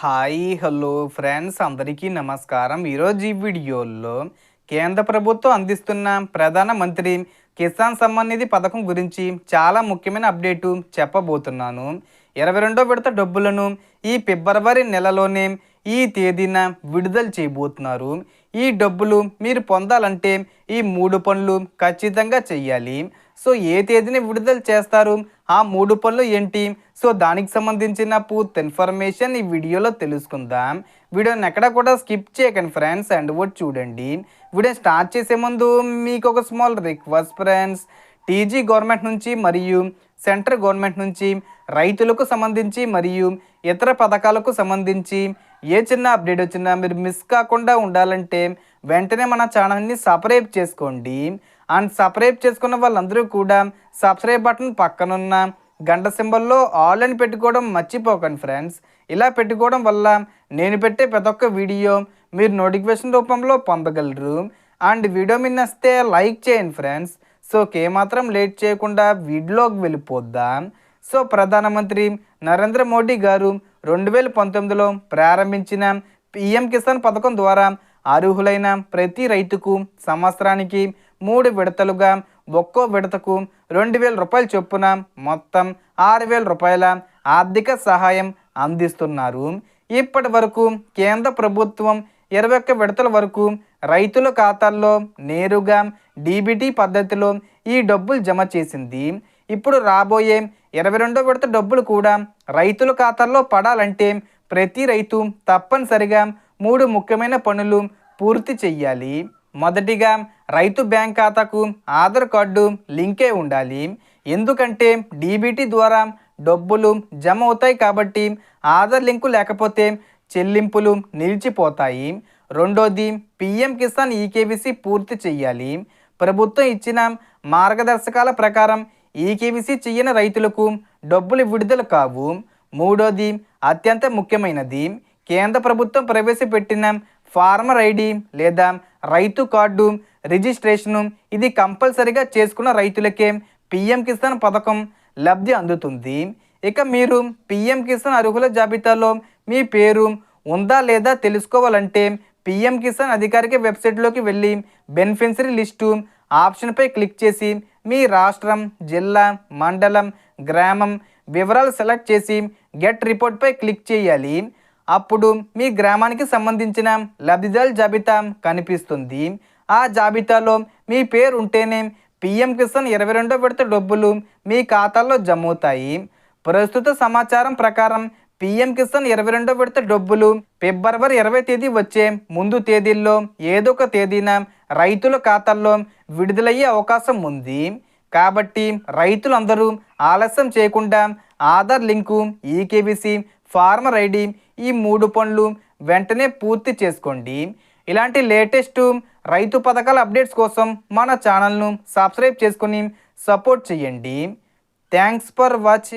Hi hello friends అందరికీ నమస్కారం. ఈరోజు ఈ వీడియోలో కేంద్ర ప్రభుత్వం అందిస్తున్న ప్రధానమంత్రి కిసాన్ సమ్మాన్ నిధి పథకం గురించి చాలా ముఖ్యమైన అప్డేటు చెప్పబోతున్నాను. 22వ విడత డబ్బులను ఈ ఫిబ్రవరి నెలలోనే ఈ తేదీన విడుదల చేయబోతున్నారు. ఈ డబ్బులు మీరు పొందాలంటే ఈ 3 పనులు ఖచ్చితంగా చెయ్యాలి. సో ఏ తేదీని విడుదల చేస్తారు, ఆ 3 పనులు ఏంటి, సో దానికి సంబంధించిన పూర్తి ఇన్ఫర్మేషన్ ఈ వీడియోలో తెలుసుకుందాం. వీడియోని ఎక్కడ కూడా స్కిప్ చేయకండి ఫ్రెండ్స్, అండ్ ఒకటి చూడండి. వీడియో స్టార్ట్ చేసే ముందు మీకు ఒక small request friends. TG government నుంచి మరియు సెంట్రల్ గవర్నమెంట్ నుంచి రైతులకు సంబంధించి మరియు ఇతర పథకాలకు సంబంధించి ఏ చిన్న అప్డేట్ వచ్చినా మీరు మిస్ కాకుండా ఉండాలంటే వెంటనే మన ఛానల్ని సబ్స్క్రైబ్ చేసుకోండి. అండ్ సబ్స్క్రైబ్ చేసుకున్న వాళ్ళందరూ కూడా సబ్స్క్రైబ్ బటన్ పక్కనున్న గంట సింబల్లో ఆల్ అని పెట్టుకోవడం మర్చిపోకండి ఫ్రెండ్స్. ఇలా పెట్టుకోవడం వల్ల నేను పెట్టే ప్రతి ఒక్క వీడియో మీరు నోటిఫికేషన్ రూపంలో పొందగలరు. అండ్ వీడియో మీద నచ్చితే లైక్ చేయండి ఫ్రెండ్స్. సో ఏమాత్రం లేట్ చేయకుండా వీడియోకి వెళ్ళిపోద్దాం. సో ప్రధానమంత్రి నరేంద్ర మోడీ గారు 2019లో ప్రారంభించిన పిఎం కిసాన్ పథకం ద్వారా అర్హులైన ప్రతి రైతుకు సంవత్సరానికి 3 విడతలుగా ఒక్కో విడతకు 2,000 రూపాయల చొప్పున మొత్తం 6,000 రూపాయల ఆర్థిక సహాయం అందిస్తున్నారు. ఇప్పటి వరకు కేంద్ర ప్రభుత్వం 21 విడతల వరకు రైతుల ఖాతాల్లో నేరుగా డీబీటీ పద్ధతిలో ఈ డబ్బులు జమ చేసింది. ఇప్పుడు రాబోయే 22వ విడత డబ్బులు కూడా రైతుల ఖాతాల్లో పడాలంటే ప్రతి రైతు తప్పనిసరిగా 3 ముఖ్యమైన పనులు పూర్తి చెయ్యాలి. మొదటిగా రైతు బ్యాంక్ ఖాతాకు ఆధార్ కార్డు లింకే ఉండాలి. ఎందుకంటే డీబీటీ ద్వారా డబ్బులు జమ అవుతాయి కాబట్టి ఆధార్ లింకు లేకపోతే చెల్లింపులు నిలిచిపోతాయి. రెండోది పిఎం కిసాన్ ఈకేవీసీ పూర్తి చెయ్యాలి. ప్రభుత్వం ఇచ్చిన మార్గదర్శకాల ప్రకారం ఈకేవీసీ చెయ్యని రైతులకు డబ్బులు విడుదల కావు. మూడోది అత్యంత ముఖ్యమైనది, కేంద్ర ప్రభుత్వం ప్రవేశపెట్టిన ఫార్మర్ ఐడి లేదా రైతు కార్డు రిజిస్ట్రేషను ఇది కంపల్సరీగా చేసుకున్న రైతులకే పిఎం కిసాన్ పథకం లబ్ధి అందుతుంది. ఇక మీరు పిఎం కిసాన్ అర్హుల జాబితాలో మీ పేరు ఉందా లేదా తెలుసుకోవాలంటే పిఎం కిసాన్ అధికారిక వెబ్సైట్లోకి వెళ్ళి బెనిఫిషరీ లిస్టు ఆప్షన్పై క్లిక్ చేసి మీ రాష్ట్రం, జిల్లా, మండలం, గ్రామం వివరాలు సెలెక్ట్ చేసి గెట్ రిపోర్ట్పై క్లిక్ చేయాలి. అప్పుడు మీ గ్రామానికి సంబంధించిన లబ్ధిదారుల జాబితా కనిపిస్తుంది. ఆ జాబితాలో మీ పేరు ఉంటేనే పిఎం కిసాన్ 22వ విడత డబ్బులు మీ ఖాతాల్లో జమ అవుతాయి. ప్రస్తుత సమాచారం ప్రకారం పిఎం కిసాన్ 22వ విడత డబ్బులు ఫిబ్రవరి 20 తేదీ వచ్చే ముందు తేదీల్లో ఏదో ఒక తేదీన రైతుల ఖాతాల్లో విడుదలయ్యే అవకాశం ఉంది. కాబట్టి రైతులందరూ ఆలస్యం చేయకుండా ఆధార్ లింకు, ఈకేవీసీ, ఫార్మర్ ఐడి ఈ 3 పనులు వెంటనే పూర్తి చేసుకోండి. ఇలాంటి లేటెస్ట్ రైతు పథకాల అప్డేట్స్ కోసం మన ఛానల్ను సబ్స్క్రైబ్ చేసుకుని సపోర్ట్ చేయండి. Thanks for watching.